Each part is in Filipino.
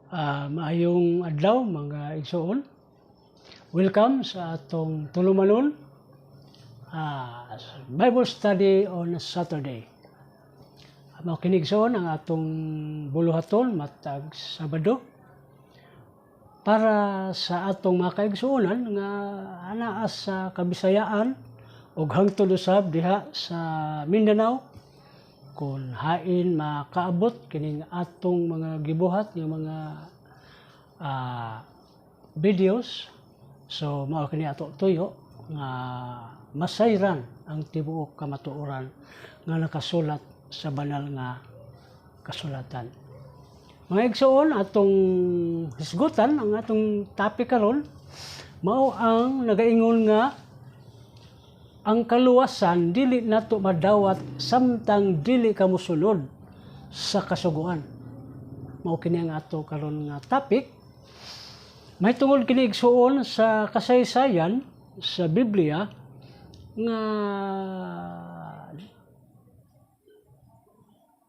Maayong adlaw mga igsoon. Welcome sa atong tulumanon Bible study on Saturday. Mga kinigsoon ang atong buluhaton matag Sabado para sa atong mga kaigsuonan nga anaa sa Kabisayaan ug hangtod usab diha sa Mindanao kung hain makaabot kining atong mga gibuhat yung mga videos. So mao kini ato tuyo nga masayran ang tibuok kamatuoran nga nakasulat sa banal nga kasulatan. Mga igsoon, atong hisgutan ang atong topic karon mao ang nagaingon nga ang kaluwasan dili nato madawat samtang dili ka mosunod sa kasuguan. Mao kini ang ato karon nga topic. May tungod kini igsuon sa kasaysayan sa Biblia nga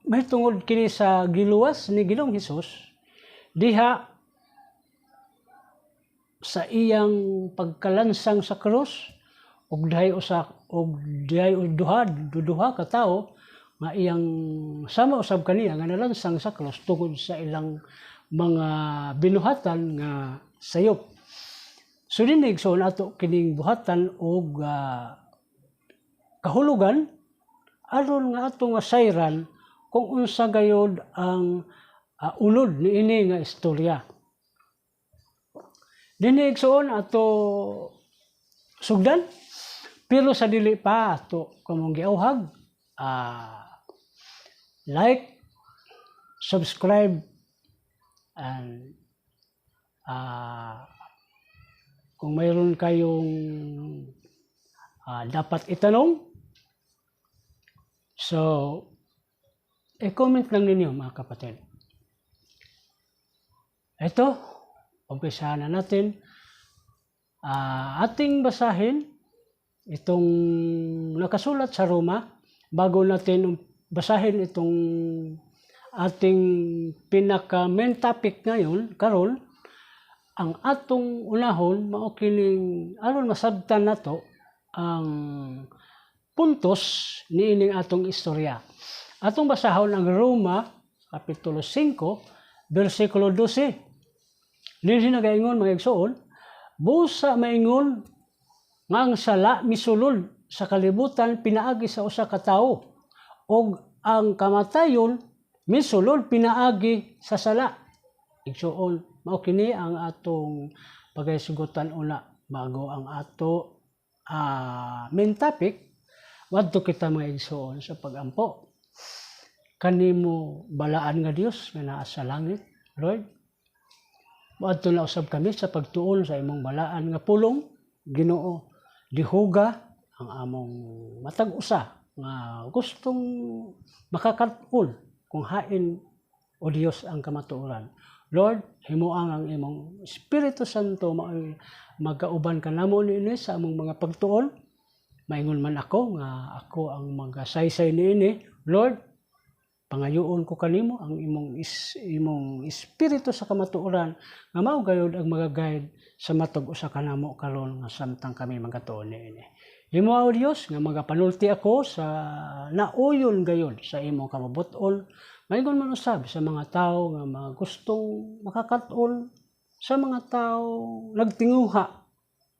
may tungod kini sa giluwas ni Ginoong Hesus diha sa iyang pagkalansang sa krus ug dihay duha ka tawo nga iyang sama usab kaniya nga nalansang sa krus tungod sa ilang mga binuhatan nga sayop. So dinig so nato kining buhatan og kahulugan aron nga atong sayran kung unsa gayud ang unod niini nga istorya. Dinig so ato sugdan pero sa dili pa ato kamong giawhag like, subscribe, and kung mayroon kayong dapat itanong, so i-comment lang ninyo mga kapatid. Ito, umpisahan na natin. Ating basahin itong nakasulat sa Roma bago natin basahin itong ating pinaka-main topic ngayon, karon ang atong unahon mao kining aron masabtan nato ang puntos niining atong istorya. Atong basahon ang Roma kapitulo 5 bersikulo 12. Dinhi nagaingon mga igsoon, busa maingon nga ang sala misulod sa kalibutan pinaagi sa usa ka tawo ug ang kamatayon misulod pinaagi sa sala. Igsoon, mao kini ang atong pagaysugutan una bago ang ato main topic. Wadto kita mga igsoon sa pagampo. Kanimo balaan nga Dios nga naa sa langit, Lord. Wadto na usab kami sa pagtuon sa imong balaan nga pulong, Ginoo. Dihuga ang among matag usa nga gustong makakatul kung hain o Dios ang kamatuoran. Lord, himuang ang imong Espiritu Santo magkauban ka namo niini sa among mga pagtuon. Maingon man ako nga ako ang magasaysay niini. Lord, pangayoon ko kanimo ang imong Espiritu sa kamatuoran nga mao gayud ang magaguide sa matag usa kanamo karon nga samtang kami magatuon niini. Himo o Dios nga magapanulti ako sa nauyon gayud sa imong kamabuton. Maingon man usab sa mga tawo nga mga gustong makakatol, sa mga tawo nagtinguha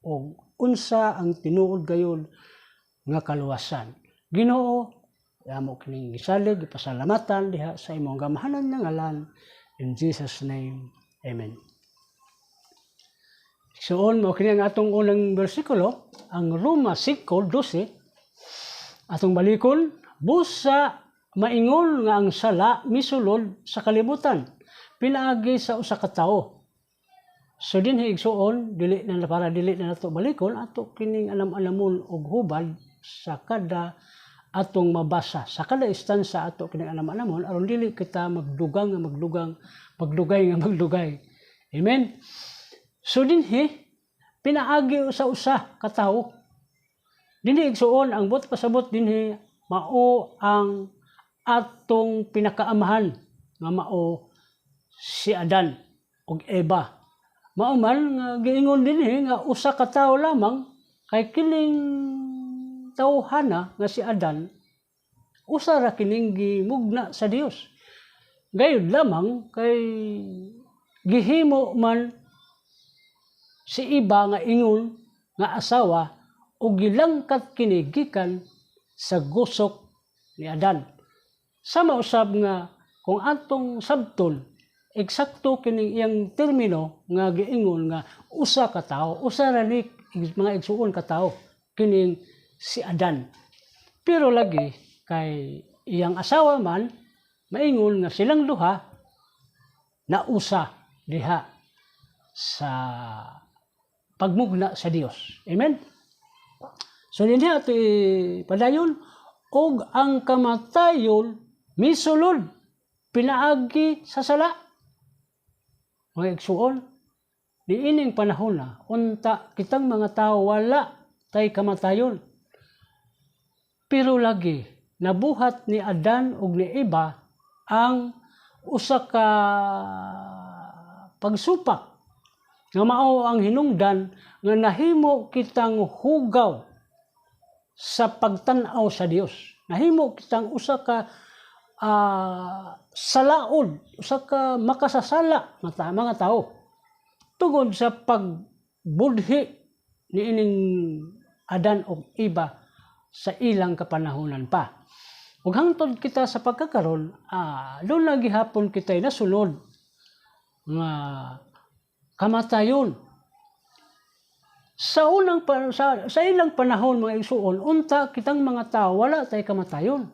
og unsa ang tinuod gayud nga kaluwasan. Ginoo, amo kining gisalig gipasalamatan diha sa imong gamahanan nga ngalan, in Jesus name. Amen. So mao kini ang atong unang bersikulo, ang Roma 5:12. Atong balikon, busa maingon nga ang sala misulod sa kalibutan pinaagi sa usa ka tawo. So dinhi igsuon dili na nato balikon ato kining alam-alamon og hubad sa kada atong mabasa sa kada istansa ato kining alam-alamon aron dili kita magdugay. Amen. So dinhi pinaagi usa ka tawo. Dinhi igsuon ang buot pasabot dinhi mao ang atong pinakaamahan nga mao si Adan. ug Eva. Mao man nga giingon dinhi nga usa ka tawo lamang kay kining tawhana nga si Adan usa ra kining gimugna sa Dios. Gayud lamang kay gihimo man si Eva nga ingon nga asawa ug gilangkat kini gikan sa gusok ni Adan. Sama usab nga kung atong sabton eksakto kining iyang termino nga giingon nga usa ka tawo, usa ra ni mga igsuon ka tawo kining si Adan. Pero lagi kay iyang asawa man maingon nga silang duha na usa diha sa pagmugna sa Dios. Amen. So dinhi ato padayon og ang kamatayon misulod pinaagi sa sala. Mga igsuon, niining panahon na unta kitang mga tao wala tay kamatayon. Pero lagi nabuhat ni Adan ug ni Eva ang usa ka pagsupak nga mao ang hinungdan nga nahimo kitang hugaw sa pagtan-aw sa Dios. Nahimo kitang usa ka salaod, usa ka makasasala mga tao tungod sa pagbudhi ni ining Adan ug Eva sa ilang kapanahonan pa. Ug hangtod kita sa pagkakaron, doon lagi hapon kita'y nasunod nga kamatayon. Sa ilang panahon mga igsuon, unta kitang mga tao wala tay kamatayon.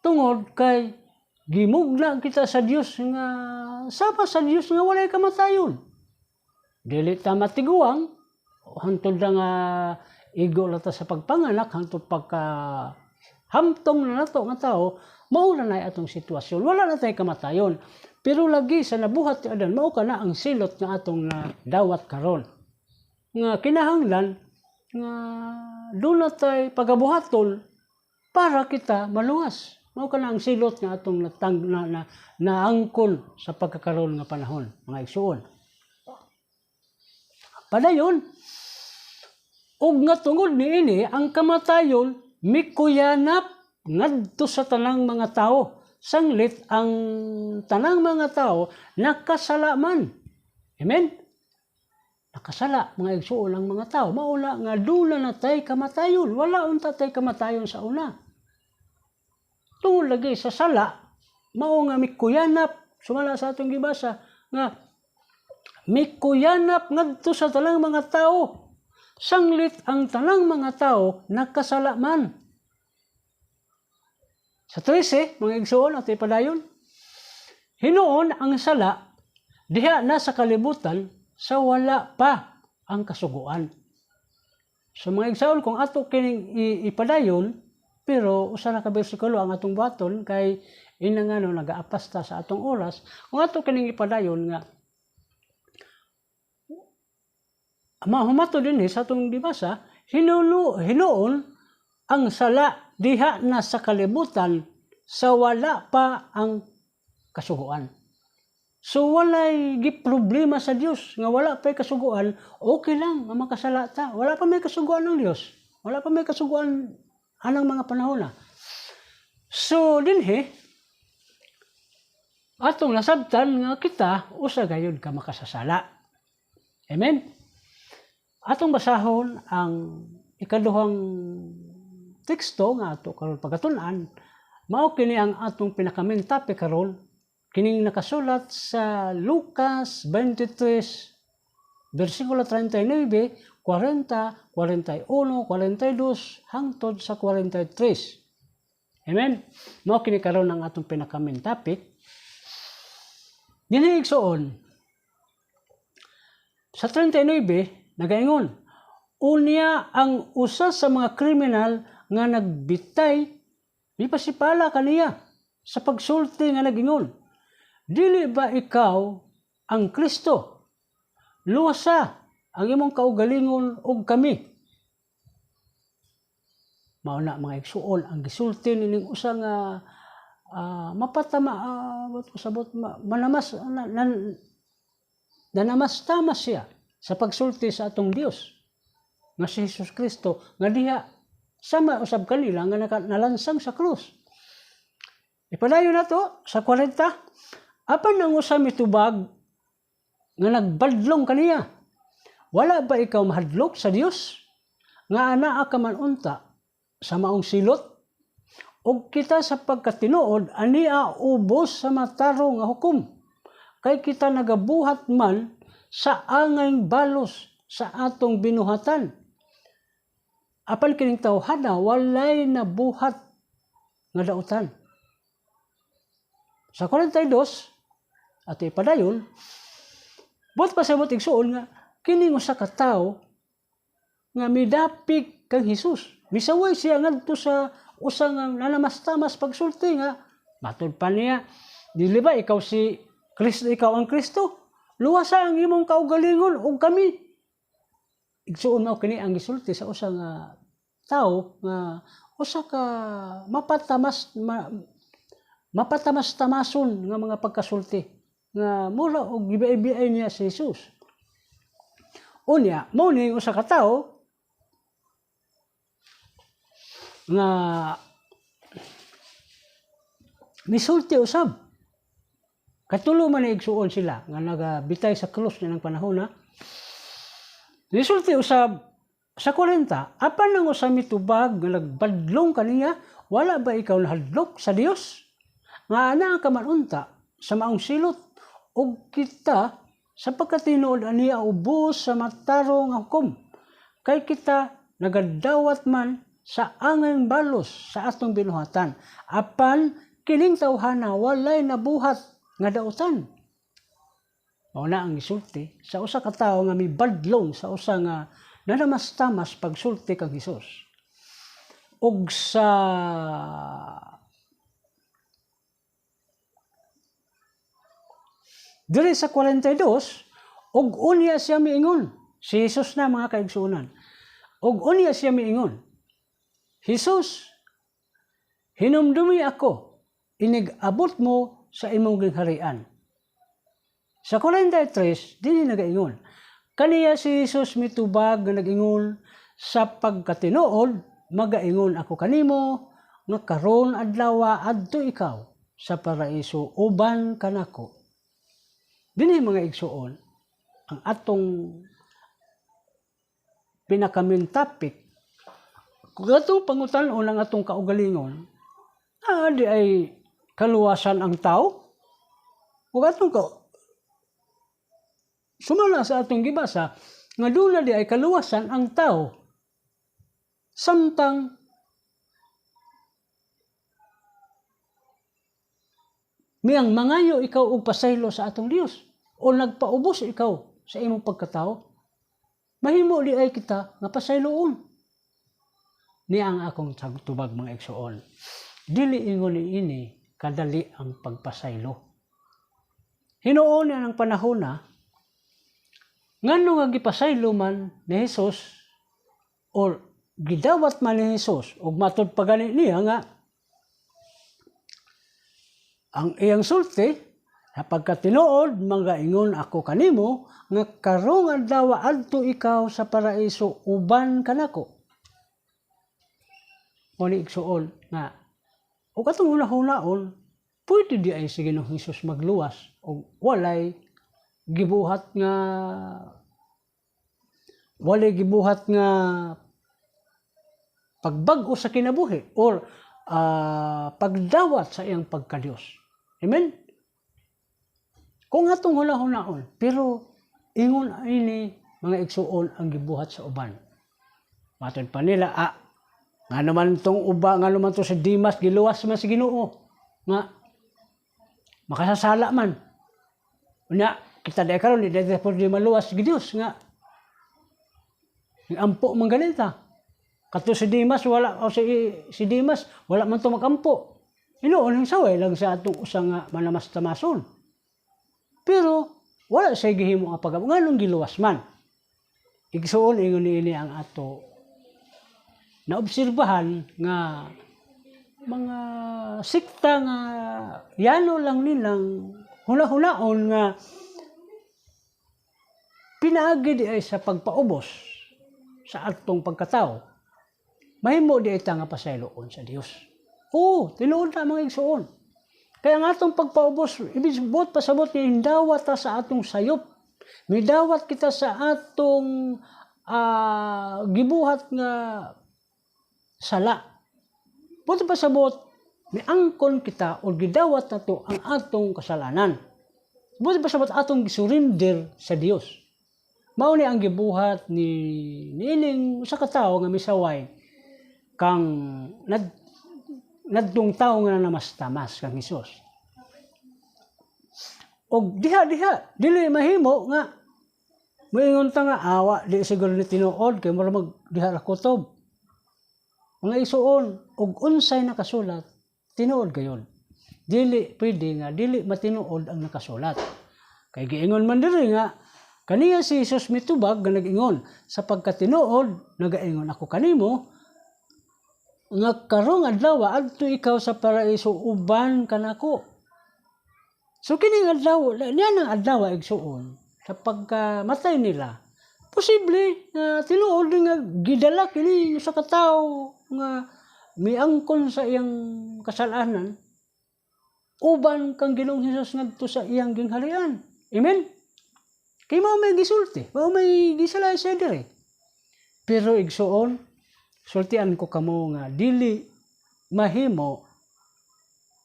Tungod kay gimugna kita sa Dios nga sama sa Dios nga walay kamatayon. Dili ta matiguang hangtod nga igo lata sa pagpanganak hangtod pagka hamtong na nato nga tao, mao na atong sitwasyon. Wala na tay kamatayon. Pero lagi sa nabuhat ti Adan, mao kana ang silot nga atong dawat karon. Nga kinahanglan nga doon na tay pagabuhaton para kita maluwas. Mao kana ang silot nga atong naangkon sa pagkakaroon nga panahon, mga igsuon. Padayon, ug nga tungod niini ang kamatayon mikuyanap ngadto sa tanang mga tao. Sanglit ang tanang mga tao nakasala man. Amen? Nakasala, mga igsuon ang mga tao. Maula nga dula na tay kamatayon. Wala unta tay kamatayon sa una. Tungod lagi sa sala, mao nga mikuyanap, sumala sa atong gibasa, nga mikuyanap ngadto sa tanang mga tao. Sanglit ang tanang mga tao nakasala man. Sa 13, mga igsuon at ipadayon, hinuon ang sala diha na sa kalibutan sa wala pa ang kasuguan. So mga igsuon, kung ato kining ipadayon, pero usa na ka bersikulo ang atong buhaton kay inangano nagaapasta sa atong oras, kung ato kining ipadayon nga mahumato din sa atong dibasa, hinuon ang sala diha na sa kalibutan sa wala pa ang kasuguan. So walay giproblema sa Dios nga wala pa kasuguan, okay lang nga makasala ta. Wala pa may kasuguan ng Dios. Wala pa may kasuguan anang mga panahon na. So dinhi atong nasabtan nga kita usa gayud ka makasasala. Amen. Atong basahon ang ikaduhang teksto nga ato karon pagatunan, mao kini ang atong pinaka-main topic karon, kining nakasulat sa Lucas 23 bersikulo 39, 40, 41, 42 hangtod sa 43. Amen. Mao kini karon ang atong pinaka-main topic. Dinhi igsuon sa 39 nagaingon, unya ang usa sa mga kriminal nga nagbitay, di pa si pala kaniya sa pagsulti nga nagingon, dili ba ikaw ang Kristo? Luwasa ang imong kaugalingon og kami. Mao na mga igsuon ang gisulti nining usa nga mapatama manamas na namastamas siya sa pagsulti sa atong Dios nga si Jesus Kristo nga diha sama usab kanila nga nalansang sa krus. Ipadayon na to sa 40, apan nang usa mitubag nga nagbadlong kaniya, wala ba ikaw mahadlok sa Dios nga anaa ka man unta sa maong silot? Og kita sa pagkatinuod ania ubos sa matarong nga hukom, kay kita nagabuhat man sa angay balos sa atong binuhatan. Apan kining tawhana walay nabuhat nga dautan. Sa 42 ato ipadayon, buot pasabot igsuon nga kining usa ka tawo nga midapig kang Hesus. Misaway siya ngadto sa usa nga nanamastamas pagsulti nga matud pa niya, dili ba ikaw si Kristo, ikaw ang Kristo? Luwasa ang imong kaugalingon ug kami. Igsuon mao kini ang gisulti sa usa nga tawo nga usa ka mapatamas-tamason nga mga pagkasulti nga mula og gibay-biyay niya si Jesus. Unya, mao ni usa ka tawo nga misulti usab. Katulo man igsuon sila nga nagabitay sa krus ng panahon na. Misulti usab sa 40, apan nang usa mitubag nga nagbadlong kaniya, wala ba ikaw nahadlok sa Dios nga anaa ka man unta sa maong silot, ug kita sa pagkatinuod aniya ubos sa matarong nga hukom, kay kita nagadawat man sa angay balos sa atong binuhatan, apan kining tawhana walay nabuhat nga dautan. Mao na ang gisulti sa usa ka tawo nga mibadlong sa usa nga nanamastamas pagsulti kang Hesus. Ug sa diri sa 42, ug unya siya miingon, si Jesus na mga kaigsuonan. Ug unya siya miingon, Jesus, hinumdumi ako, inig-abot mo sa imong gingharian. Sa 43, dinhi nagaingon, kaniya si Jesus mitubag nga nag-ingon, sa pagkatinuod, magaingon ako kanimo, nga karon adlaw adto ikaw sa paraiso uban kanako. Dinhi mga igsuon, ang atong pinaka-main topic, kung atong pangutan-on ang atong kaugalingon, di ay kaluwasan ang tao. Kung atong sumala sa atong gibasa, nga doon di ay kaluwasan ang tao. Samtang miyang mangayo ikaw og pasaylo sa atong Dios o nagpaubos ikaw sa imong pagkatao, mahimo di ay kita nga pasayloon. Niya ang akong tubag mga igsuon. Dili ingon ini kadali ang pagpasaylo. Hinuon na ng panahon na ngano nga gipasaylo man ni Jesus or gidawat man ni Jesus ug matud pa gani niya nga ang iyang sulti sa pagkatinuod magaingon ako kanimo nga karong adlaw adto ikaw sa paraiso uban kanako. Muni igsuon nga ug atong hunahon pwede di ay si Ginoong Hesus magluwas og walay gibuhat nga pagbag-o sa kinabuhi or pagdawat sa iyang pagka-Dios. Amen? Kung atong hunahon, pero ingon ini mga igsuon ang gibuhat sa uban. Matod pa nila, nga naman tong uba, nga naman to sa Dimas, giluwas man si Ginoo. Nga, makasasala man. Unya, kita dahil karon di po di maluwas si Diyos nga. Ampo man ganita. Kato si Dimas, si Dimas, wala man to magampo. Inoon ang saway lang sa atong usa nga manamastamason. Pero wala siya gihimo nga pagamo nganong giluwas man. Igsuon ingon ini ang ato naobserbahan nga mga sikta nga yano lang nilang huna-hunaon nga pinaagi di ay sa pagpaubos sa atong pagkatao, mahimo di ay nga pasayloon sa Dios. Oo, tinuod na mga igsoon. Kaya ang atong pagpaubos, ibig pasabot ni hindawat ta sa atong sayop. Midawat kita sa atong gibuhat nga sala. Buti pasabot, miangkon kita o gidawat na to ang atong kasalanan. Buti pasabot atong surrender sa Dios. Mao ni ang gibuhat ni niining usa ka tawo nga misaway kang nadtong tawo nga namastamas kang Hesus. Og diha dili mahimo nga moingon ta nga awa di siguro ni tinuod kay mura mag diha ra kutob. Mga isuon og unsay nakasulat tinuod gayon. Dili pwede nga dili matinuod ang nakasulat. Kay giingon man diri nga kaniya si Jesus mitubag nga nag-ingon sapagkat tinuod nagaingon ako kanimo nga karong adlaw adto ikaw sa paraiso uban kanako. So kini adlaw niya nang adlaw igsuon sa pagkamatay nila. Posible na tinuod nga gidala kini sa katawo nga miangkon sa iyang kasalanan uban kang Ginoong Hesus ngadto sa iyang gingharian. Amen. Kay mao may gisulti, mao may gisalay sa dire. Pero igsuon, sultian ko kamo nga dili mahimo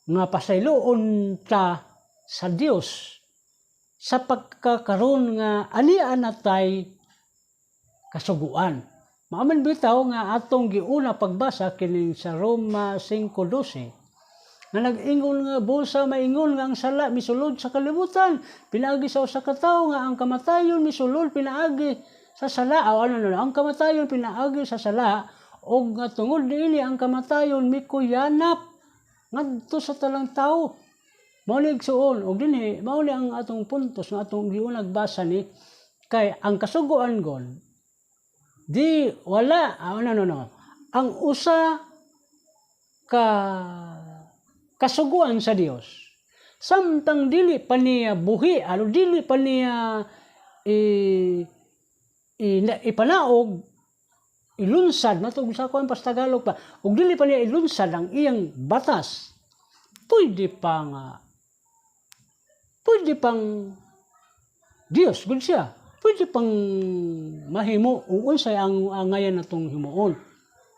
nga pasayloon ta sa Dios sa pagkakaroon nga anian natay kasuguan. Maaman bitaw nga atong giuna pagbasa kini sa Roma 5:12 nga nag-ingon nga busa maingon nga ang sala misulod sa kalibutan, pinaagi sa usa ka tawo nga ang kamatayon misulod pinaagi sa sala. Ang kamatayon pinaagi sa sala og nga tungod niini ang kamatayon mikuyanap ngadto sa talang tawo. Mao ni igsuon og dinhi mao ni ang atong puntos nga atong giunag basa ni kay ang kasuguan gon di wala ang usa ka kasuguan sa Dios samtang dili pa niya buhi dili pa niya ipanaog ilunsad matug sa kuan pas Tagalog pa ug dili pa niya ilunsad ang iyang batas pwede pang Dios gud siya. Pwede pang mahimo ug unsay ang ngayon natong himuon.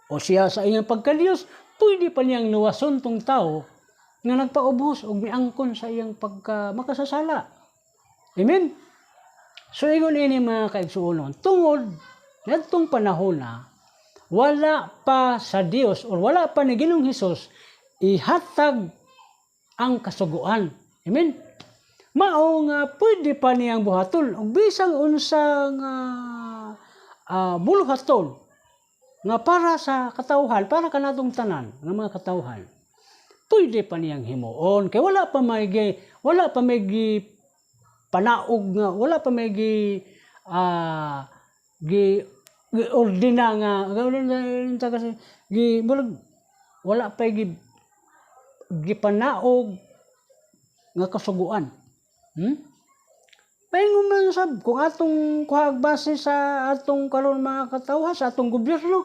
O siya sa iyang pagka-Dios, pwede pa niyang luwason tong tao nga nagpaubos og miangkon sa iyang pagka makasasala. Amen. So ingon ini mga kaigsuonon, tungod ngadtong panahon na wala pa sa Dios o wala pa ni Ginoong Hesus ihatag ang kasuguan. Amen. Mao nga pwede pa niyang buhaton ug bisang unsang buluhaton nga para sa katawhan, para kanatong tanan nga mga katawhan. Pwede pa niyang himuon kay wala pa may panaog nga wala pa may ordina nga kasi wala pa gipanaog nga kasuguan. Paingon man sab kung atong base sa atong karon mga katawhan sa atong gobyerno.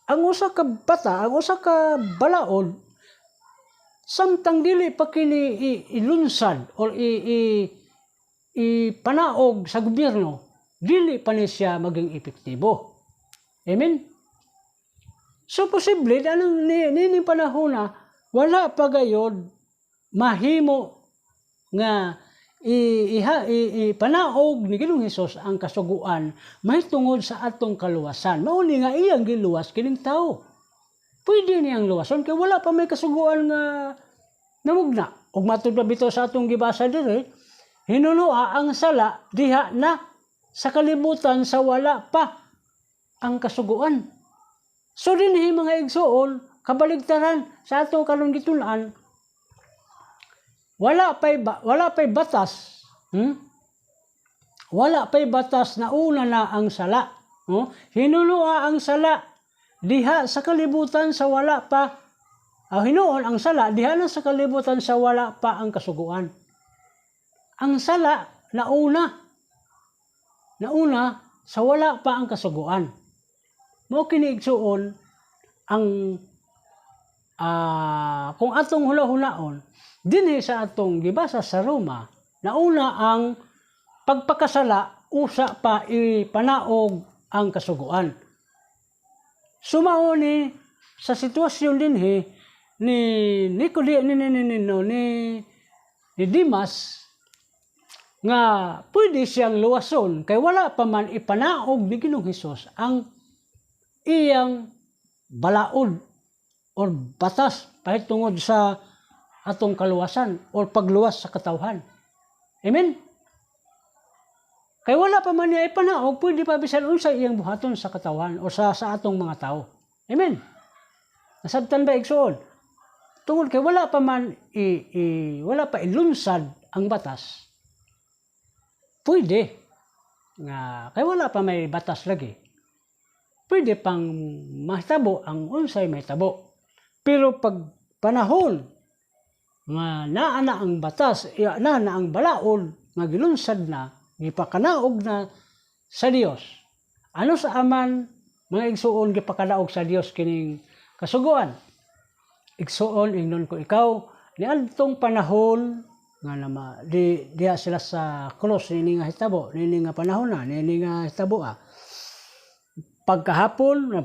Ang usa ka bata, ang usa ka balaod samtang dili pa kini ilunsad or ipanaog sa gobyerno, dili pa ni siya maging epektibo. Amen. So posible anong nini panahon na wala pa gayod mahimo nga ipanaog ni Ginoong Hesus ang kasuguan may tungod sa atong kaluwasan. Mao ni nga iyang giluwas kining tawo. Pwede niyang luwason kay wala pa may kasuguan nga namugna. Ug matud pa bitaw sa atong gibasa diri, hinunua ang sala diha na sa kalibutan sa wala pa ang kasuguan. So dinhi mga igsoon, kabaligtaran sa atong karon gitun-an, wala pa'y batas. Wala pa'y batas na una na ang sala. Hinunua ang sala diha sa kalibutan sa wala pa. Hinuon ang sala diha na sa kalibutan sa wala pa ang kasuguan. Ang sala na una. nauna sa wala pa ang kasuguan. Mao kini igsuon ang kung atong hula-hulaon dinhi sa atong gibasa sa Roma, nauna ang pagpakasala usa pa ipanaog ang kasuguan. Sumao ni sa sitwasyon dinhi ni Dimas nga pwede siyang luwason kay wala pa man ipanaog ni Ginoong Hesus ang iyang balaod or batas pahitungod sa atong kaluwasan or pagluwas sa katawhan. Amen? Kay wala pa man niya ipanaog, pwede pa bisan unsa iyang buhaton sa katawhan o sa atong mga tao. Amen? Nasabtan ba igsoon? Tungod kay wala pa man wala pa ilunsad ang batas. Pwede nga kay wala pa may batas lagi. Pwede pang mahitabo ang unsay mahitabo. Pero pag panahon nga naa na ang batas, na ang balaod nga gilunsad na, gipakanaog na sa Dios. Ano sa aman mga igsuon gipakanaog sa Dios kining kasuguan? Igsuon ingnon ko ikaw niadtong panahon nga diha sila sa cross nini nga hitabo, nini nga panahon na, nini nga hitabo pagkahapon na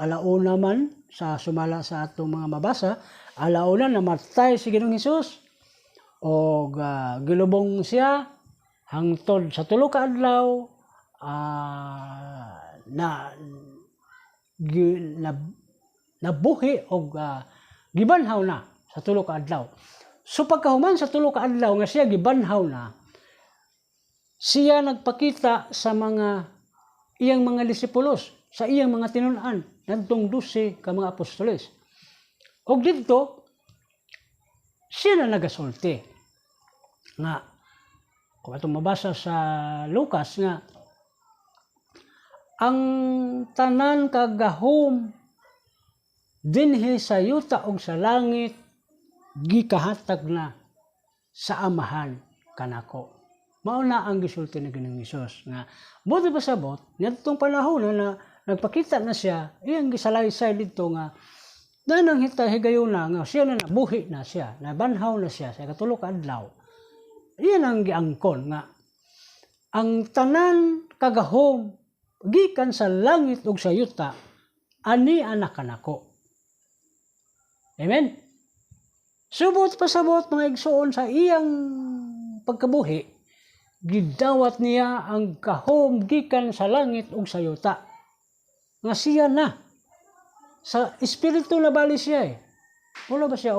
alauna man sa sumala sa atong mga mabasa, alauna namatay si Ginoong Hesus o gilubong siya hangtod sa tulo ka adlaw nabuhi o gibanhaw na sa tulo ka adlaw. So pagkahuman sa tulo ka adlaw nga siya gibanhaw na, siya nagpakita sa iyang mga disipulos, sa iyang mga tinun-an, nagtong 12 ka mga apostoles. O dito, siya na nagasulti. Nga, kung itong mabasa sa Lucas nga, ang tanan kagahom dinhi sa yuta og sa langit, gikahatag na sa amahan kanako. Mao na ang gisulti ni Ginoong Hesus nga buti pa sabot nitong panahon na nagpakita na siya iyang gisalaysay dito nga danang higayon na nga siya na nabuhi na siya, nabanhaw na siya sa katulo ka adlaw. Iyan ang giangkon nga ang tanan kagahom gikan sa langit ug sa yuta ani anak kanako. Amen. Subot pa sabot mga igsuon sa iyang pagkabuhi, gidawat niya ang kahom gikan sa langit ug sa yuta. Nga siya na sa espiritu na bali siya Wala ba siya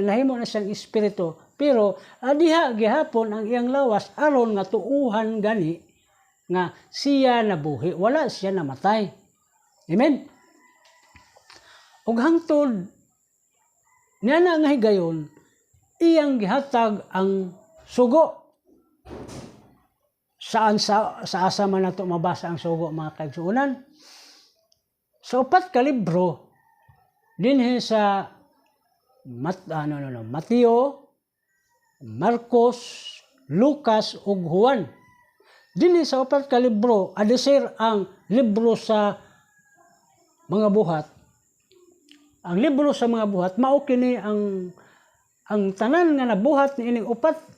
nahimo na siyang espiritu, pero diha gihapon ang iyang lawas aron nga tuuhan gani nga siya nabuhi, wala siya namatay. Amen. Ug hangtod niya na nga higayon, iyang gihatag ang sugo. Saan sa asa man nato mabasa ang sugo mga kaigsuonan? Sa 4 ka libro dinhi sa Mateo, Marcos, Lucas ug Juan. Dinhi sa 4 ka libro adisir ang libro sa mga buhat. Ang libro sa mga buhat mao kini ang tanan nga nabuhat ni ining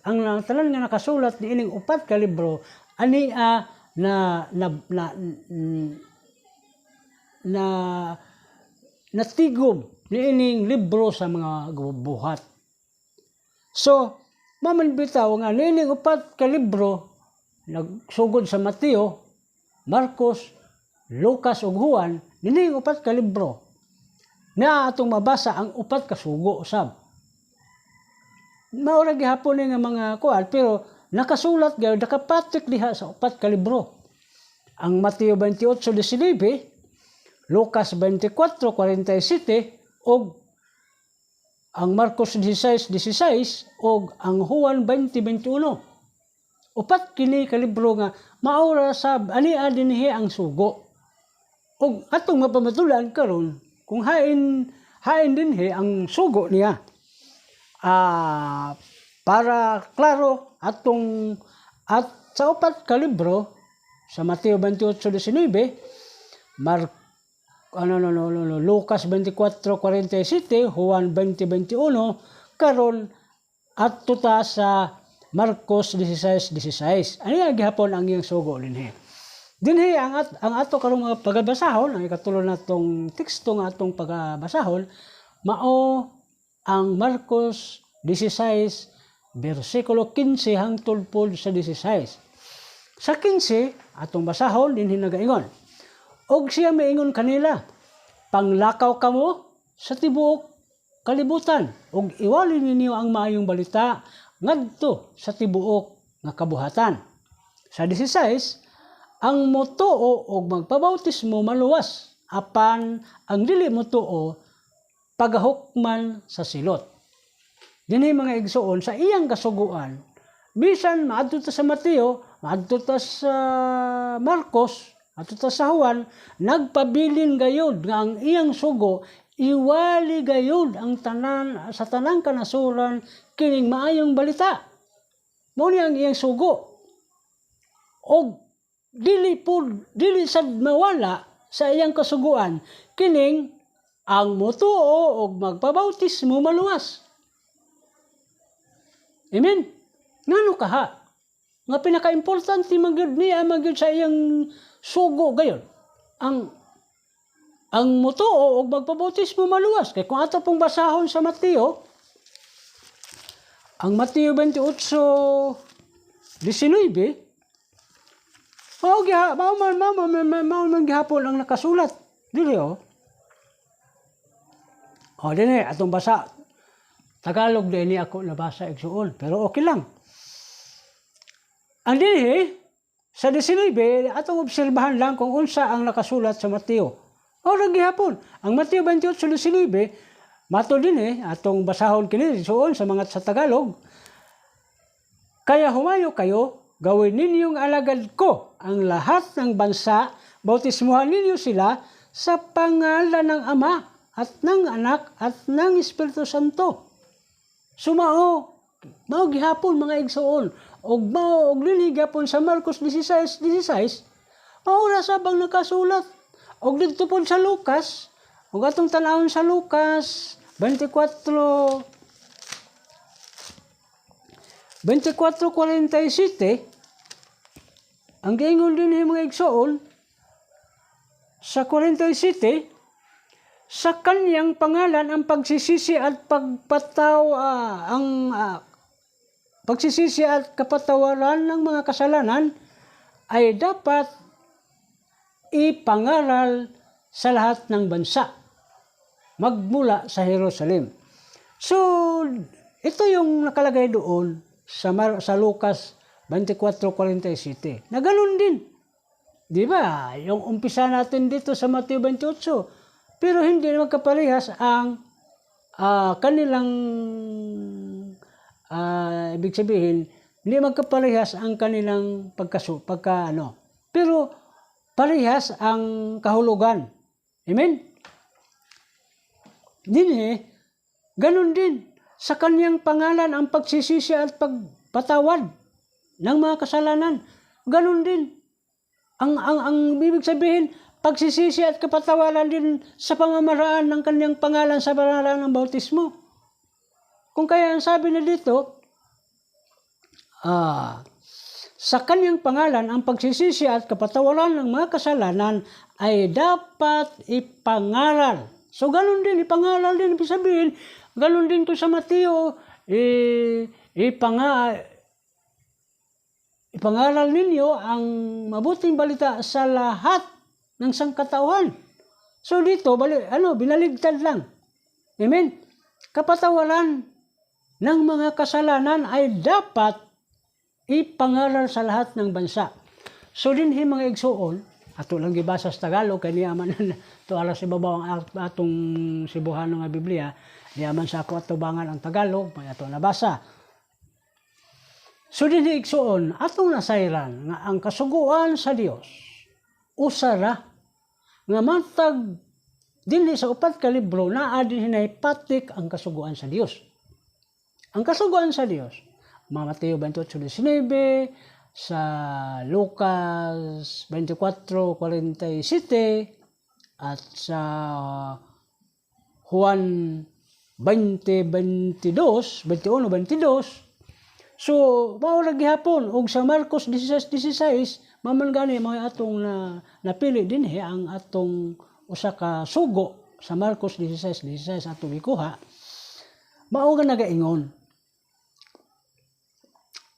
ang tanan nga nakasulat ni ining 4 ka libro ani natigom ni ining libro sa mga buhat. So, maman bitaw nga ni ining 4 ka libro nagsugod sa Mateo, Marcos, Lucas ug Juan, nining 4 ka libro na atong mabasa ang 4 ka sugo usab. Maura gihapon ni nga mga kuan pero nakasulat gyud nakapatik diha sa 4 ka libro. Ang Mateo 28:19, Lucas 24:47 ug ang Marcos 16:16 ug ang Juan 20:21. 4 kini ka libro nga maura sab ani dinhi ang sugo. Ug atong mapamatulan karon kung hain dinhi ang sugo niya. para klaro at sa upat ka libro sa Mateo 28:19, Lucas 24:47, Juan 20:21, karon at tuta sa Marcos 16:16. Ano yung gihapon ang iyang sugo dinhi? Dinhi ang ato karong mga pagbasahon, ang ikatulo natong teksto nga atong pagbasahon, mao ang Marcos 16 versikulo 15 hangtod pod sa 16. Sa 15 atong basahon dinhi nagaingon, og siya maingon kanila, panglakaw kamo sa tibuok kalibutan, og iwali ninyo ang maayong balita ngadto sa tibuok nga kabuhatan. Sa 16, ang motuo og magpabautismo maluwas, apan ang dili motuo pagahukman sa silot. Dinhi mga igsoon sa iyang kasuguan, bisan maadto ta sa Mateo, maadto ta sa Marcos, ato ta sa Juan, nagpabilin gayud nga ang iyang sugo iwali gayud ang tanan sa tanang kanasuran kining maayong balita. Mao ni ang iyang sugo. Og dili sad mawala sa iyang kasuguan kining ang motuo og magpabautismo maluwas. Amen. Ngano kaha? Nga pinaka-importante magyud niya magyud sa iyang sugo gayon. Ang motuo og magpabautismo maluwas. Kay kung ato pong basahon sa Mateo, ang Mateo 28:19, mao man gihapon ang nakasulat. Dili dili atong basa. Tagalog din ako nabasa igsuon, pero okay lang. Ang dinhi sa 19 atong obserbahan lang kung unsa ang nakasulat sa Mateo. Ora gihapon, ang Mateo 28:19 mato dinhi atong basahon kini igsuon sa mga sa Tagalog. Kaya humayo kayo, gawin ninyong alagad ko ang lahat ng bansa, bautismuhan ninyo sila sa pangalan ng Ama at ng Anak at ng Espiritu Santo. Sumao, mao gihapon mga igsoon, og dili gihapon sa Marcos 16:16, mao ra sabang nakasulat. Og didto pod sa Lucas, og atong tan-awon sa Lucas 24:47, ang giingon din mga igsoon sa 47, sa kaniyang pangalan ang pagsisisi at pagsisisi at kapatawaran ng mga kasalanan ay dapat ipangaral sa lahat ng bansa magmula sa Jerusalem. So, ito yung nakalagay doon sa Lucas 24:47. Na ganun din. Di ba? Yung umpisa natin dito sa Mateo 28. Pero hindi magkaparehas ang kanilang ibig sabihin, hindi magkaparehas ang kanilang pero parehas ang kahulugan. Amen? Ganun din. Sa kaniyang pangalan ang pagsisisi at pagpatawad ng mga kasalanan. Ganun din. Ang ibig sabihin, pagsisisi at kapatawaran din sa pamamaraan ng kanyang pangalan sa pangalan ng bautismo. Kung kaya ang sabi na dito, sa kanyang pangalan ang pagsisisi at kapatawaran ng mga kasalanan ay dapat ipangaral. So ganun din, ipangaral din, ibig sabihin, ganun din ko sa Mateo, ipangaral ninyo ang mabuting balita sa lahat ng sangkatauhan. So dito, binaligtad lang. Amen? Kapatawaran ng mga kasalanan ay dapat ipangaral sa lahat ng bansa. So dinhi mga igsuon, ato lang gibasa sa Tagalog, kaya niyaman to alas ibabaw ang atong Cebuano nga Biblia, niyaman sa ako atubangan ang Tagalog, may ato nabasa. So dinhi igsuon, atong nasayran nga ang kasuguan sa Dios, usara, nga matag dinhi sa upat ka libro naa dinhi nahipatik ang kasuguan sa Dios. Ang kasuguan sa Dios Mateo 28:19, sa Lucas 24:47, at sa Juan 20:21-22. So, mao ra gihapon og sa Marcos 16:16 maman gani mga atong napili dinhi ang atong usa ka sugo sa Marcos 16:16 atong ikuha. Mao nga nagaingon.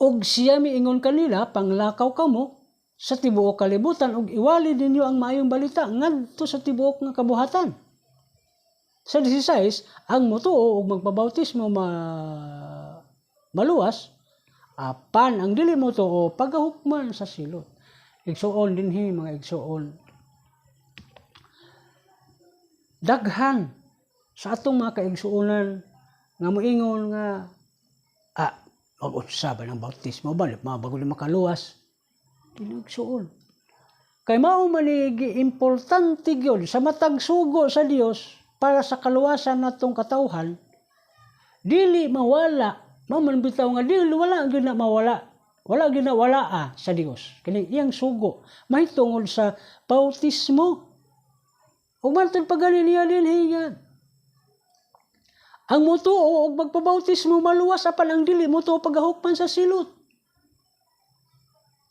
Og siya miingon kanila, panglakaw kamo sa tibuok kalibutan ug iwali ninyo ang maayong balita ngadto sa tibuok nga kabuhatan. Sa 16, ang motuo ug magpabautismo maluwas, apan ang dili motuo pagahukman sa silot. Igsuon dinhi mga igsuon. Daghan sa atong mga kaigsuonan nga moingon nga mag-unsa ba ng bautismo ba bago ni makaluwas? Dili igsuon. Kay mao man importante gyud sa matag sugo sa Dios para sa kaluwasan natong katawhan, dili mawala. Maman bitaw nga dili wala gyud na mawala. Wala gyud na wala sa Dios. Kini iyang sugo mahitungod sa bautismo. Ug mantud pagani niya dinhi yan. Ang motuo og magpabautismo maluwas apan ang dili motuo pagahukman sa silot.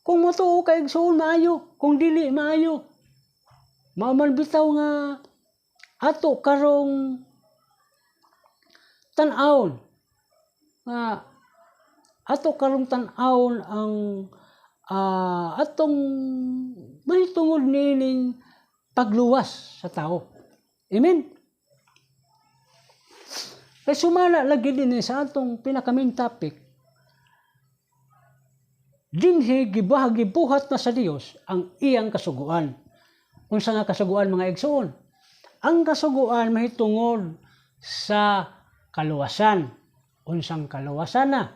Kung motuo kay igsuon maayo, kung dili maayo. Maman bitaw nga ato karong tan-awon nga ato karong tan-awon ang atong mahitungod nining pagluwas sa tao. Amen. Kay sumala lagi din sa atong pinaka-main topic. Dinhi gibuhat na sa Dios ang iyang kasuguan. Unsa nga kasuguan mga igsoon? Ang kasuguan mahitungod sa kaluwasan. Unsang kaluwasan na?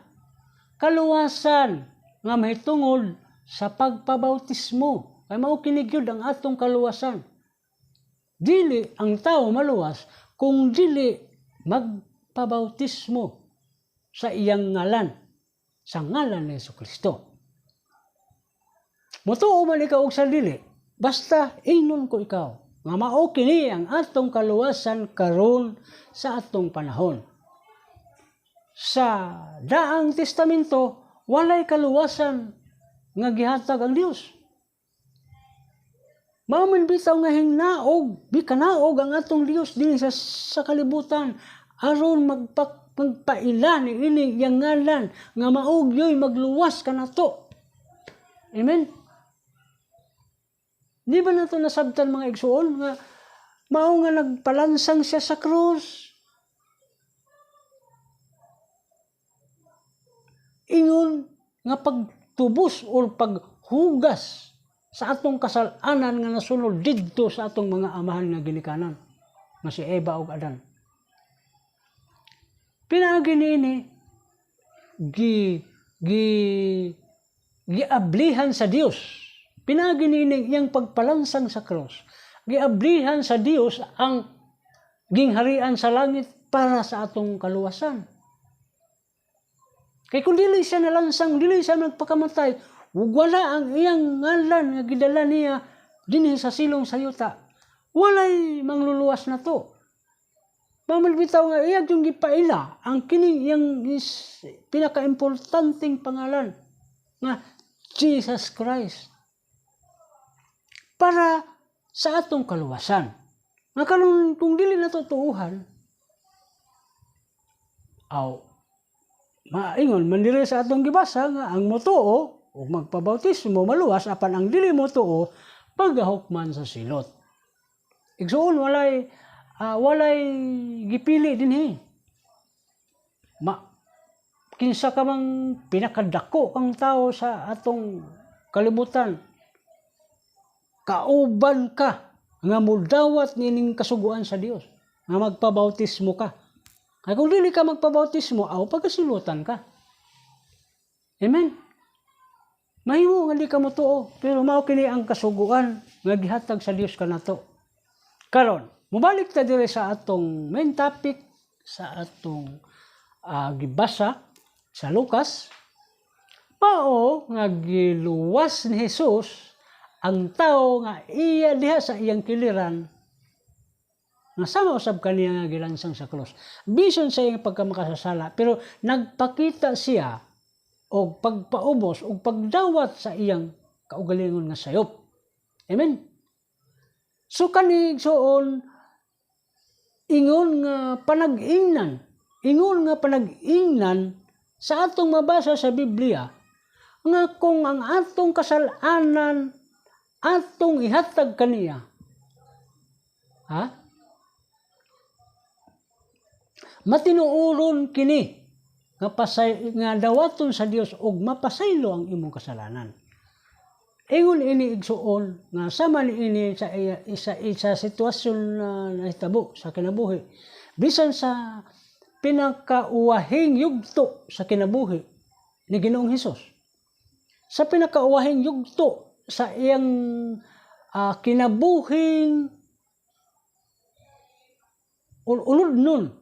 Kaluwasan nga mahitungod sa pagpabautismo. Kay mao kini gyud ang atong kaluwasan. Dili ang tao maluwas kung dili magpabautismo sa iyang ngalan, sa ngalan ni Jesucristo. Motuo man ikaw og sa dili, basta ingnon ko ikaw nga mao kini ang atong kaluwasan karon sa atong panahon. Sa daang testamento walay kaluwasan nga gihatag ang Dios. Maman bitaw nga hingnaog, bikanaog ang atong Dios din sa kalibutan aron magpaila ni ini yang ngalan nga maog yoy magluwas kanato. Amen. Di ba nato nasabtan mga igsuon nga mao nga nagpalansang siya sa krus? Ingon nga pagtubos o paghugas sa atong kasalanan nga nasunod didto sa atong mga amahan nga ginikanan nga si Eva ug Adan. Pinaagi niini giablihan sa Dios. Pinaagi niini iyang pagpalansang sa cross. Giablihan sa Dios ang gingharian sa langit para sa atong kaluwasan. Kay kung dili siya nalansang, dili siya nagpakamatay, ug wala ang iyang ngalan nga gidala niya dinhi sa silong sa yuta, walay mangluluwas na to. Maman bitaw nga iya yung gipaila ang kining iyang pinaka-importanting pangalan nga Jesus Christ para sa atong kaluwasan. Nga karon kung dili na tutuuhan, maingon man diri sa atong gibasa nga ang motuo o magpabautismo maluwas apan ang dili motuo pagahukman sa silot. Igsuon walay gipili dinhi. Kinsa ka mang pinakadako kang tao sa atong kalibutan, kauban ka nga mudawat nining kasuguan sa Dios nga magpabautismo ka. Ay kung dili ka magpabautismo, pagkasilutan ka. Amen. Mahimo nga di ka motuo, pero mao kini ang kasuguan nga gihatag sa Dios kanato. Karon, mubalik ta dire sa atong main topic, sa atong gibasa sa Lucas Mao nga giluwas ni Jesus ang tao nga iya diha sa iyang kiliran nga sama usab kaniya nga gilansang sa krus. Bison sa iyang pagkamakasasala, pero nagpakita siya og pagpaubos og pagdawat sa iyang kaugalingon nga sayop. Amen. So kani igsoon ingon nga panag-ingnan sa atong mabasa sa Biblia nga kung ang atong kasalanan atong ihatag kaniya, matinuoron kini nga dawaton sa Dios og mapasaylo ang imong kasalanan. Ingon ini igsuon nga sama niini sa isa sitwasyon na nahitabo sa kinabuhi. Bisan sa pinakauwahing yugto sa kinabuhi ni Ginoong Hesus. Sa pinakauwahing yugto sa iyang kinabuhing ulod nun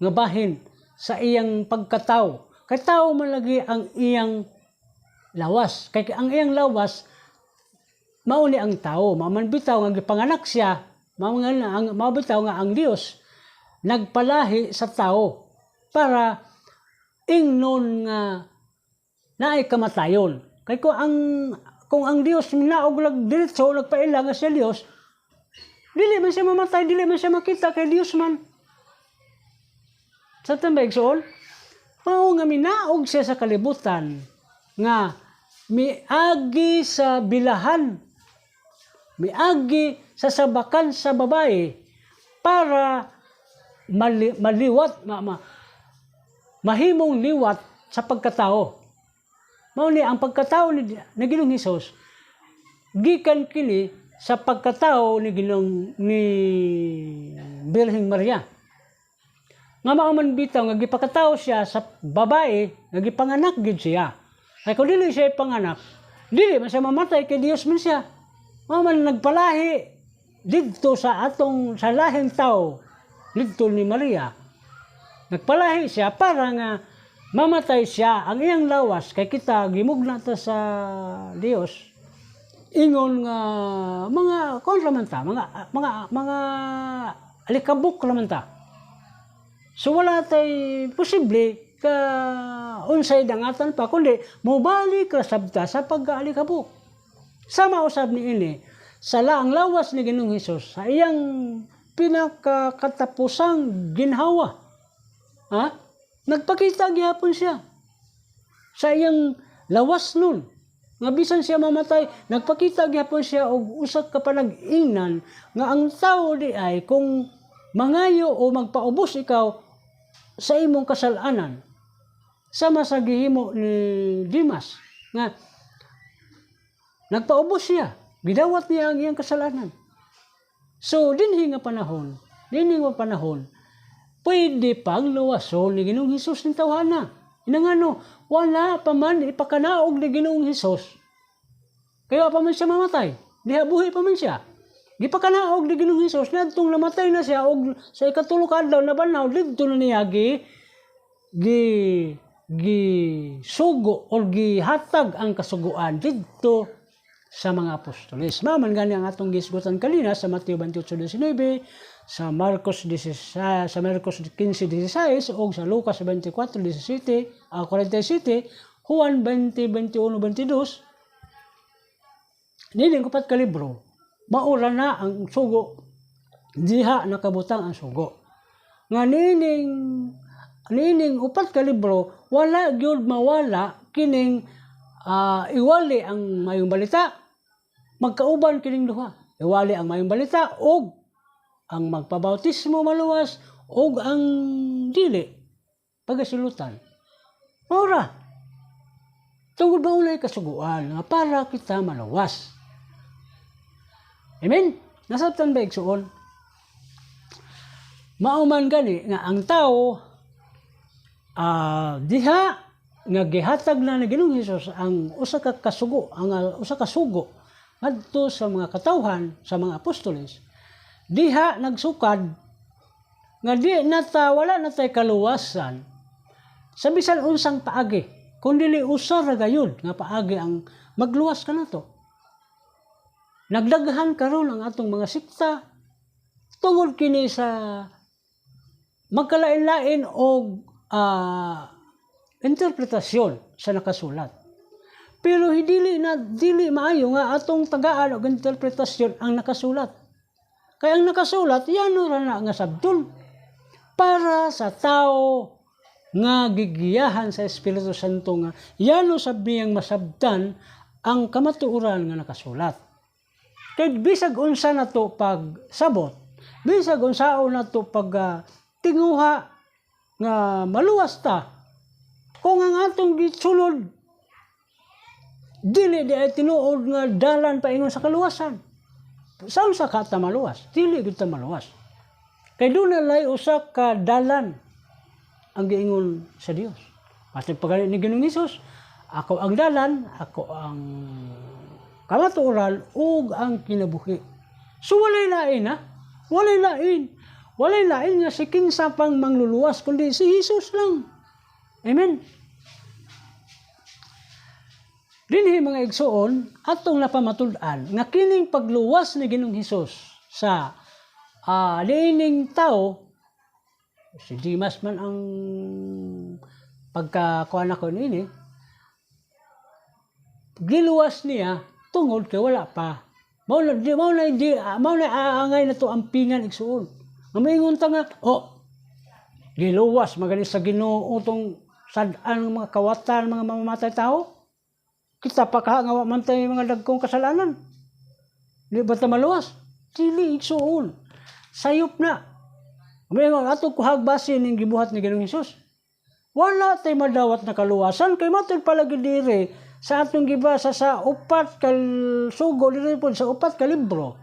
nga bahin sa iyang pagkatao. Kay tao man lagi ang iyang lawas. Kay ang iyang lawas mao ni ang tao. Maman bitaw nga gipanganak siya, mao bitaw nga ang Dios nagpalahi sa tao para ingnon nga naay kamatayon. Kay kung ang Dios naog diretso nagpaila nga siya Dios, dili man siya mamatay, dili man siya makita kay Dios man. Sa tambay igsoon, mao nga minaog siya sa kalibutan nga miagi sa bilahan, miagi sa sabakan sa babae para maliwat, mahimong liwat sa pagkatao. Mao ni ang pagkatao ni Ginoong Hesus gikan kini sa pagkatao ni Birheng Maria. Nga mao man bitaw nga gipakatao siya sa babae nga gipanganak gid siya. Kay kung dili siya ipanganak, dili man siya mamatay kay Dios man siya. Mao man nagpalahi didto sa lahing tao didto ni Maria. Nagpalahi siya para nga mamatay siya ang iyang lawas kay kita gimugna ta sa Dios. Ingon nga mga raman ta, mga alikabok raman ta. So wala tay posible ka unsay dangatan pa kundi mobalik ra sabta sa pag-alikabok. Sama usab ni ini sa ang lawas ni Ginoong Hesus sa iyang pinakakatapusang ginhawa. Nagpakita gyapon siya sa iyang lawas nun. Nga bisan siya mamatay, nagpakita gyapon siya og usa ka panag-ingnan nga ang tao di ay kung mangayo o magpaubos ikaw sa imong kasalanan. Sama sa gihimo ni Dimas nga nagpaubos siya, gidawat niya ang iyang kasalanan. So dinhi nga panahon, pwede pang luwason ni Ginoong Hesus ng tawhana. Inangano, wala pa man ipakanaog ni Ginoong Hesus. Kaya pa man siya mamatay. Diha buhi pa man siya. Gipakanaog ni Ginoong Hesus na itong namatay na siya og sa ikatulog adlaw na banaw didto na niya sugo o gihatag ang kasuguan didto sa mga apostoles. Maman gani ang atong gisgutan kanina sa Mateo 28:19, sa Marcos 15:16 o sa Lucas 24:47, Juan 20:21-22. Nining upat ka libro, maura na ang sugo, diha nakabutang ang sugo. Nga nining upat ka libro, wala gyud mawala kining iwali ang mayong balita, magkauban kining duha. Iwali ang mayong balita og ang magpabautismo maluwas og ang dili pagasulutan. Ora, tungod ba ulay kasuguan nga para kita maluwas. Amen? Nasabtan ba igsuon? Mauman gani nga ang tao diha nga gihatag na ni Ginoong Hesus ang usa ka sugo ngadto sa mga katawhan sa mga apostoles. Diha nagsukad nga di nata wala natay kaluwasan sa bisan unsang paagi. kundi usa ra gayud nga paagi ang magluwas ka nato. Nagdaghan karon ang atong mga sikta tungod kini sa magkalain-lain og interpretasyon sa nakasulat. Pero dili maayo nga atong tagaan og interpretasyon ang nakasulat. Kaya ang nakasulat yano ra na nga sabton para sa tao nga gigiyahan sa Espiritu Santo nga yano sabiyang masabtan ang kamatuoran nga nakasulat. Kaya bisag unsa na to pagsabot, bisag unsaon na to pag tinguha nga maluwas ta, kung ang atong gisulod dili di ay tinuod nga dalan paingon sa kaluwasan. Saan sa kata maluwas? Dili gid ta maluwas. Kay doon nalay usa ka dalan ang giingon sa Dios. Pati pagani ni Ginoong Hesus, ako ang dalan, ako ang kamatuoran ug ang kinabuhi. So walay lain ha? Walay lain. Walay lain nga si kinsa pang mangluluwas kundi si Hesus lang. Amen. Dinhi mga igsoon, atong napamatud-an nga kining pagluwas ni Ginoong Hesus sa liining tao, si Dimas man ang pagkakuan ako nini, giluwas niya tungod kay wala pa. Mao na angay na to ampingan igsoon. Nga maingon ta nga, giluwas magani sa Ginoo tong sad-an mga kawatan, mga mamamatay tao. Kita pa ka nga man tayo mga dagkong kasalanan. Di ba ta maluwas? Dili igsoon. Sayop na. Maingon ato kuhag basin ning gibuhat ni Ginoong Hesus. Wala tay madawat na kaluwasan kay matod palagi dire sa atong gibasa sa upat ka sugo dire pod sa upat ka libro.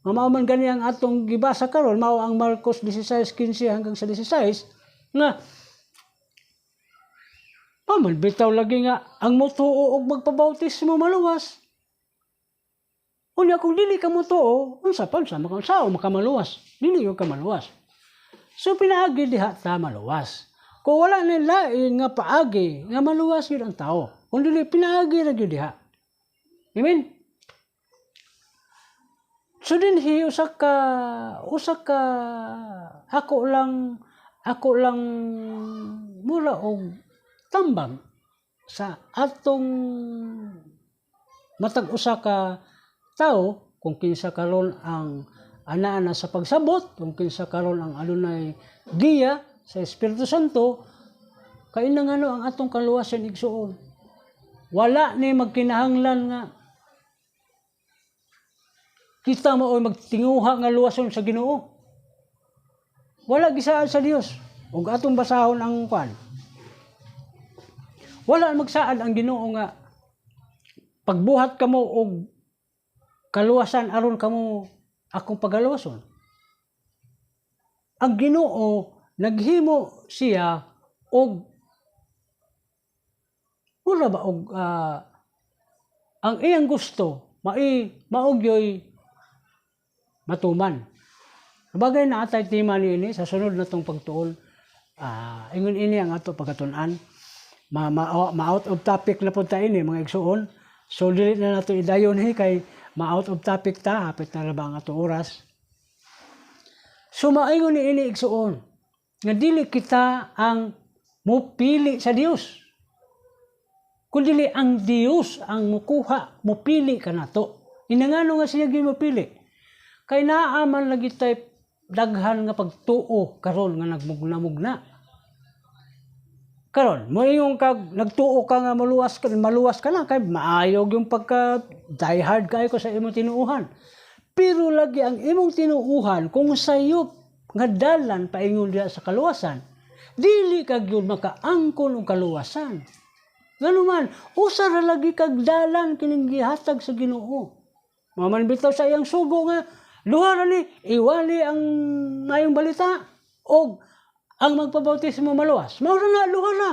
Mao man gani ang atong gibasa karon mao ang Marcos 16:15 hanggang sa 16 nga man bitaw lagi nga ang motuo og magpabautismo maluwas. Unya kung dili ka motuo, unsa pa sa makamaluwas? Dili ka maluwas. So pinaagi diha ta maluwas. Kung wala na lain nga paagi nga maluwas gyud ang tao. Kung dili pinaagi ra gyud diha. Amen. So dinhi usa ka ako lang mura og tambang sa atong matag usa ka tao kung kinsa karon ang ana sa pagsabot, kung kinsa karon ang adunay giya sa Espiritu Santo, kay nangano ang atong kaluwasan igsuon. Wala ni magkinahanglan nga kita mao magtinguha nga luwason sa Ginoo. Wala gisaad sa Dios. Ug atong basahon ang kwan. Wala magsaad ang Ginoo nga pagbuhat kamo og kaluwasan aron kamo akong pagaluwason. Ang Ginoo naghimo siya og mura ba og ang iyang gusto maugyoy matuman. Bagay na atay tema niini sa sunod natong pagtuon. Ingon ini ang ato pagkatun-an. Ma-out of topic na po tayo ini mga igsuon. So dili na nato idayon kay ma-out of topic ta hapit na ba ang ato oras. So maingon ni ini igsuon nga dili kita ang mupili sa Dios. Kundi ang Dios ang mukuha, mupili ka nato. Inangano nga siya gimupili. Kay naaman lagi tay daghan nga pagtuo karon nga nagmugna-mugna. Karon, mo yung nagtuo ka nga maluwas ka na kay maayog yung pagka die hard kay ko sa imong tinuuhan. Pero lagi ang imong tinuuhan kung sayop nga dalan paingon diha sa kaluwasan, dili ka gyud makaangkon og kaluwasan. Ganuman, usa ra lagi kag dalan kining gihatag sa Ginoo. Maman bitaw sa iyang sugo nga luha ra ni iwali ang mayong balita og ang magpabautismo maluwas. Mao na luha na.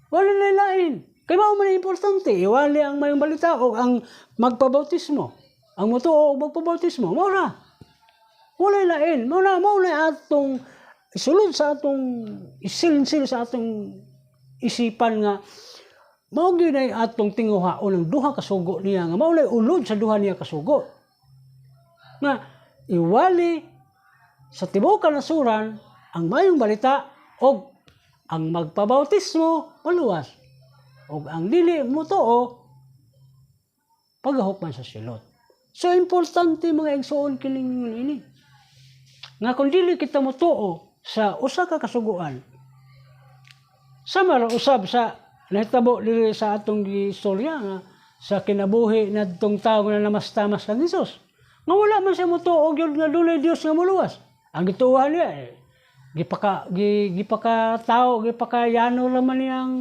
Wala na lain. Kay mao man importante iwali ang mayong balita o ang magpabautismo. Ang motuo og magpabautismo mao na. Wala lain. Mao na atong isulod sa atong isilsil sa atong isipan nga mao gyud ay atong tinguhaon ng duha ka sugo niya nga mao lay ulod sa duha niya ka sugo. Nga iwali sa tibuok kanasuran ang mayong balita og ang magpabautismo maluwas og ang dili motuo paghahukman sa silot. So importante mga igsoon kining ini. Nga kung dili kita motuo sa usa ka kasuguan, sama ra usab sa nahitabo diri sa atong istorya nga sa kinabuhi nadtong tawo nga namastamas kang Hesus. Nga wala man siya motuo gyud nga dunay Dios nga moluwas. Ang gituwa niya gipaka tao, gipaka yano raman niyang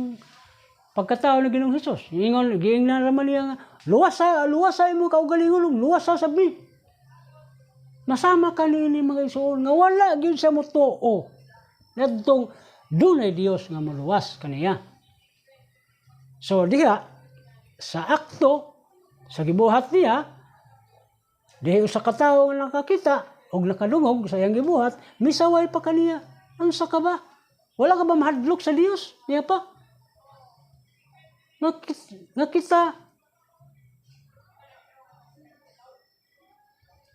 pagkatao ni Ginoong Hesus. Ingon giingnan raman niya nga luwas sa imo kaugalingon, luwas sa sabi. Masama kanini mga igsoon nga wala gyud siya motuo nadtong dunay Dios nga moluwas kaniya. So diha sa akto sa gibuhat niya diha usa ka tawo nga nakakita og nakadungog sa iyang gibuhat, misaway pa kaniya. Ang sa ka ba? Wala ka ba mahadlok sa Dios? Niya pa. Nakita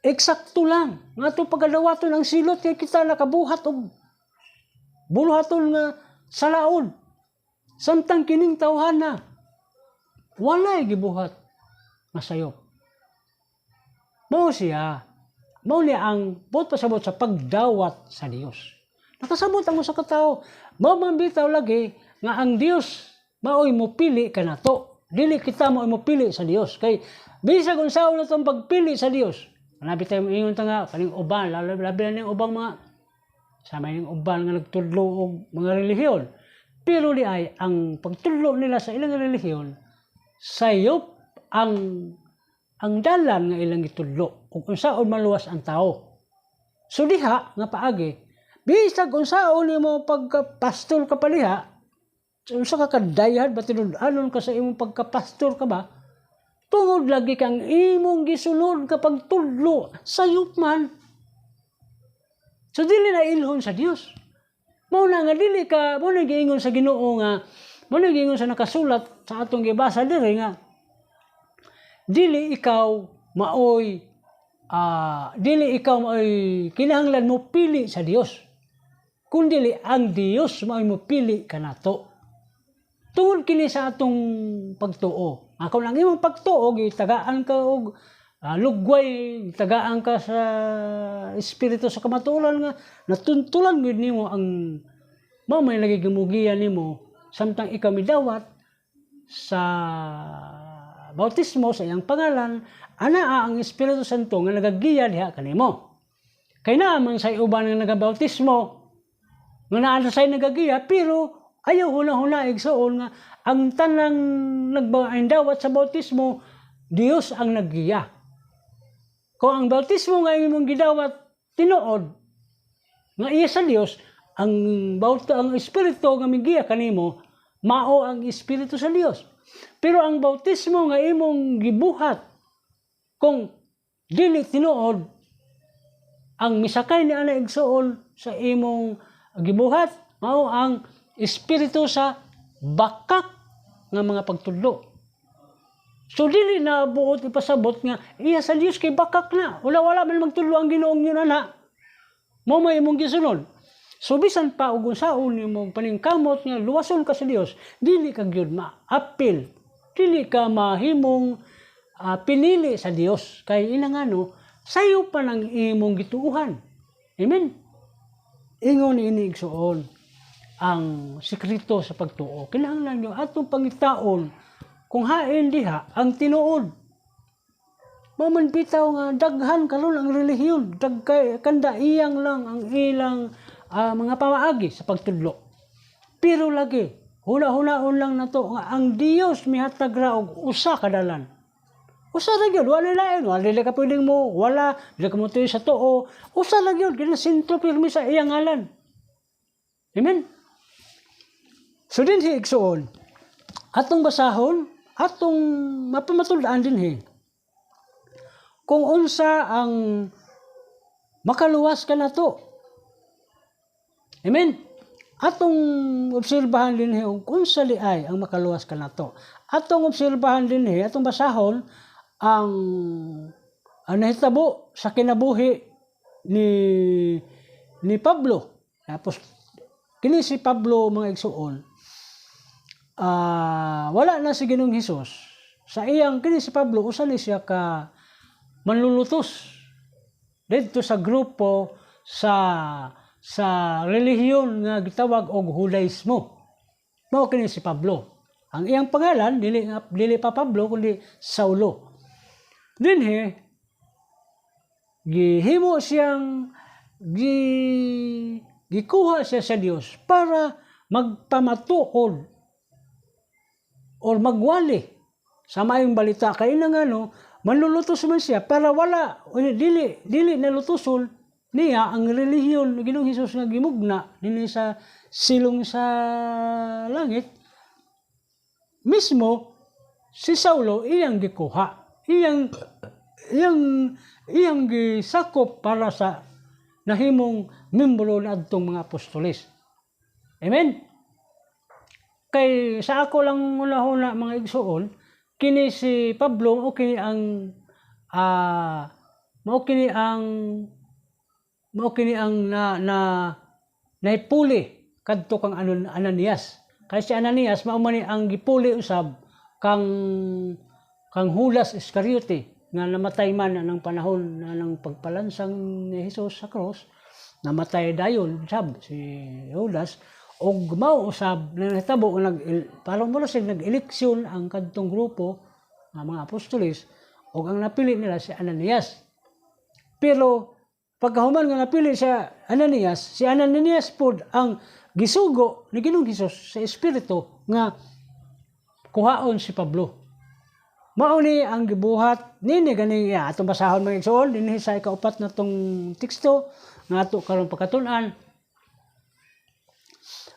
eksakto lang nga itong pagadawaton ang silot kay kita nakabuhat og buluhaton nga salaod. Samtang kining tawhana walay gibuhat nga sayop. Mao siya. Mao niya ang buot pasabot sa pagdawat sa Dios. Nakasabot ang usa ka tawo. Mao man bitaw lagi nga ang Dios mao'y mopili kanato. Dili kita mao'y mopili sa Dios. Kay bisag unsaon na itong pagpili sa Dios. Nabi tayo ingon ta nga kaning uban, labi na ning ubang mga sama ning uban nga nagtudlo og mga relihiyon. Pero di ay ang pagtudlo nila sa ilang relihiyon sayop ang dalan nga ilang gitudlo ug unsaon maluwas ang tao. So diha nga paagi bisag unsaon nimo pagka-pastor ka pa diha, unsa ka kadayhan ba tinud-anon ka sa imong pagka-pastor ka ba? Tungod lagi kang imong gisunod kapag tudlo sayop man. So dili na ilhon sa Dios. Mao na nga dili ka mo na giingon sa Ginoo nga mo na giingon sa nakasulat sa atong gibasa diri nga dili ikaw maoy kinahanglan mo pili sa Dios. Kundi ang Dios maoy mo pili kanato. Tungod kini sa atong pagtuo. Ako lang imong pagtuo gitagaan ka og lugway, gitagaan ka sa espiritu sa kamatuoran nga natuntulan gid nimo ang mao may nagigimugian nimo samtang ikaw midawat sa bautismo sa iyang pangalan, anaa ang Espiritu Santo nga nagagiya diha kanimo. Kay naman sa uban nga nagabautismo nga naa say nagagiya pero ayaw huna-huna igsoon nga ang tanang nagbaindawat sa bautismo Dios ang naggiya. Kung ang bautismo nga imong gidawat tinuod nga iya sa Dios, ang espiritu nga migiya kanimo mao ang espiritu sa Dios. Pero ang bautismo nga imong gibuhat kung dili tinuod ang misakay ni ana igsoon sa imong gibuhat mao ang espiritu sa bakak nga mga pagtudlo. So dili na buot ipasabot nga iya sa Dios kay bakak na. Wala man magtudlo ang Ginoong yun ana. Mao may imong gisunod. So bisan pa ug unsaon imong paningkamot nga luwason ka sa Dios, dili ka gyud ma-apil. Dili ka mahimong pinili sa Dios kay inangano sayo pa nang imong gituuhan. Amen. Ingon ini igsoon ang sekreto sa pagtuo. Kinahanglan nyo atong pangitaon kung hain diha ang tinuod. Maman bitaw nga daghan karon ang relihiyon, dagkay kanda iyang lang ang ilang mga pamaagi sa pagtudlo. Pero lagi huna-hunaon lang nato nga ang Dios mihatag ra og usa ka dalan. Usa ra gyud, wala lain, wala ka pwedeng mo, dili ka mo tuyo sa tuo. Usa ra gyud, kina sentro pirmi sa iyang ngalan. Amen. So din hi igsoon, atong basahon, atong mapamatud-an din hi. Kung unsa ang makaluwas ka nato. Amen. atong obserbahan dinhi og unsa liay ang makaluwas kanato. Atong obserbahan dinhi, atong basahon ang nahitabo sa kinabuhi ni Pablo. Tapos kini si Pablo mga igsuon, wala na si Ginoong Hesus. Sa iyang kini si Pablo usa ni siya ka manlulutos dito sa grupo sa relihiyon nga gitawag og Judaismo. Mao kini si Pablo. Ang iyang pangalan dili pa Pablo kundi Saulo. Dinhi gihimo siyang gikuha siya sa Dios para magpamatukod or magwali sa maayong balita. Kaya na nga manlulutos man siya para wala dili nalutuson niya ang relihiyon ni Ginoong Hesus nga gimugna dinhi sa silong sa langit. Mismo si Saulo iyang gikuha, iyang gisakop para sa nahimong membro na adtong mga apostoles. Amen. Kay sa ako lang una mga igsuon, kini si Pablo o kini ang naipuli kadto kang Ananias. Kay si Ananias mao man ang gipuli usab kang Judas Iscariote nga namatay man ng panahon ng pagpalansang ni Hesus sa cross. Namatay dayon sab si Judas og mao usab na nahitabo parang mo sig nag-eleksyon ang kadtong grupo nga mga apostoles og ang napili nila si Ananias. Pero pagkahuman nga napili si Ananias pod ang gisugo ni Ginoong Hesus sa espiritu nga kuhaon si Pablo. Mao ni ang gibuhat nini gani atong basahon mga igsoon dinhi sa ikaupat na tong teksto nga ato karon pagkatun-an.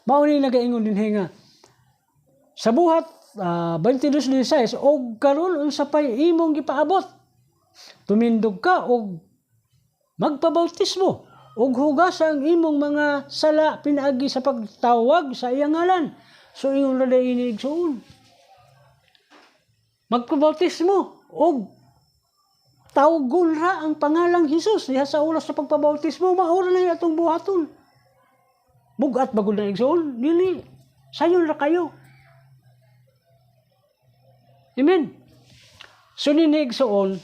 Mao ni nagaingon dinhi nga sa buhat 22:16 og karon unsa pay imong gipaabot? Tumindog ka og magpabautismo og hugasan ang imong mga sala pinaagi sa pagtawag sa iyang ngalan. So ingon ra ini igsoon. Magpabautismo og tawgon ra ang pangalang Hesus diha sa oras sa pagpabautismo, maura na atong buhaton. Bugat bagud na igsoon, dili sayon ra kayo. Amen. So nini igsoon,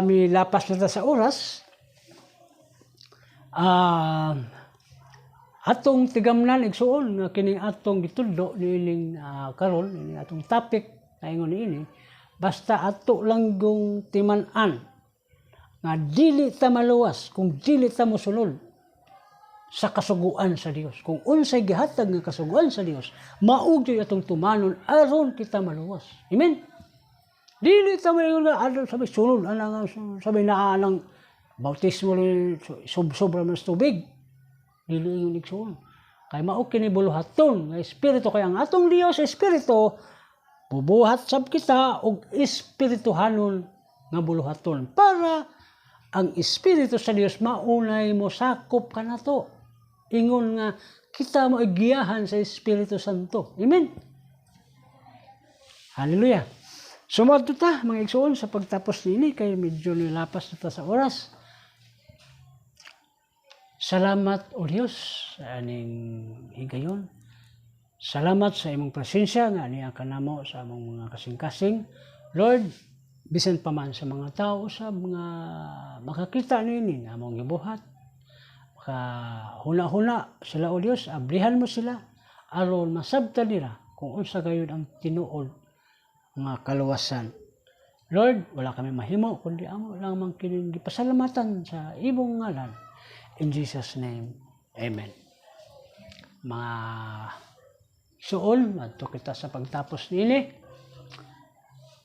milapas na ta sa oras. Atong tigamnan igsoon nga kining atong gitudlo niining karon ini atong topic kaingon ini basta ato lang gong timan-an nga dili ta maluwas kung dili ta mosunod sa kasuguan sa Dios. Kung unsay gihatag nga kasuguan sa Dios, maug gyud atong tumanon aron kita maluwas. Amen. Dili ta mayon nga sabi sunod sabi na anang bautismo sobra man sa tubig. Dili yung igsoon. Kay mao kini buluhaton nga espiritu kay ang atong Dios espiritu bubuhat sab kita og espirituhanon nga buluhaton para ang espiritu sa Dios maunay mo sakop kanato. Ingon nga kita mo igiyahan sa Espiritu Santo. Amen. Hallelujah. Sumadto ta mga igsoon sa pagtapos nini kay medyo nilapas na ta sa oras. Salamat o Dios sa aning higayon. Salamat sa imong presensya nga niya kanamo sa among mga kasing-kasing. Lord, bisan pa man sa mga tao sa mga makakita nini nga among gibuhat. Huna-huna sila o Dios, abrihan mo sila aron masabta nila kung unsa gayud ang tinuod nga kaluwasan. Lord, wala kami mahimo kundi amo lang man kining gipasalamatan sa imong ngalan. In Jesus name. Amen. Mga suon, adto kita sa pagtapos nini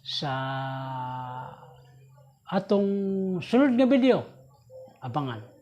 sa atong sunod nga video. Abangan.